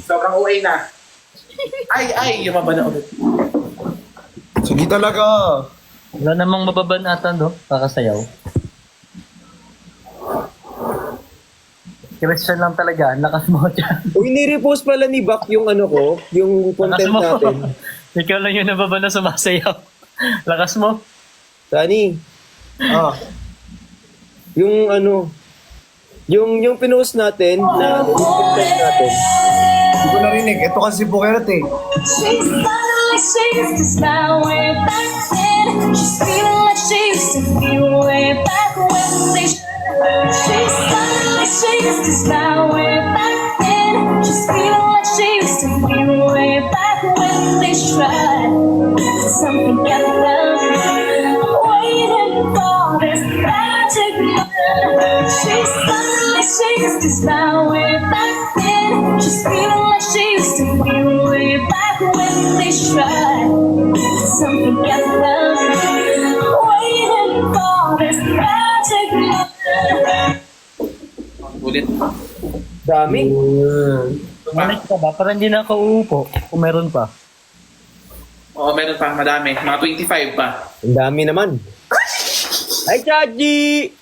Sobrang uwi na. Ay, yumaba na ulit. Sige talaga. Wala namang mababanatan, no? Kakasayaw. Question lang talaga, ang lakas mo dyan. Uy, ni-repost pala ni Bak yung ano ko, yung content Lakas mo. natin. Ikaw lang yung nababa na sumasayaw. Lakas mo. Tani, Oh. yung ano, yung pinost natin na yung content natin. Hindi ko narinig. Ito kasi bukirat eh. She's finally she used to smile way back then. She's feeling like she used to feel way back when they She's finally she used to smile way back then. She's feeling like she used to feel way back when they tried something got love. Waiting for this magic moment. She's finally she used to smile way back then. She's feeling like she used to feel way back when they tried something got love. Waiting for this magic moment. Ulit. Dami. Manik ka ba? Parang hindi na ako uupo. Kung meron pa. Oo, meron pa. Madami. Mga 25 pa. Ang dami naman. Ay, Chaji!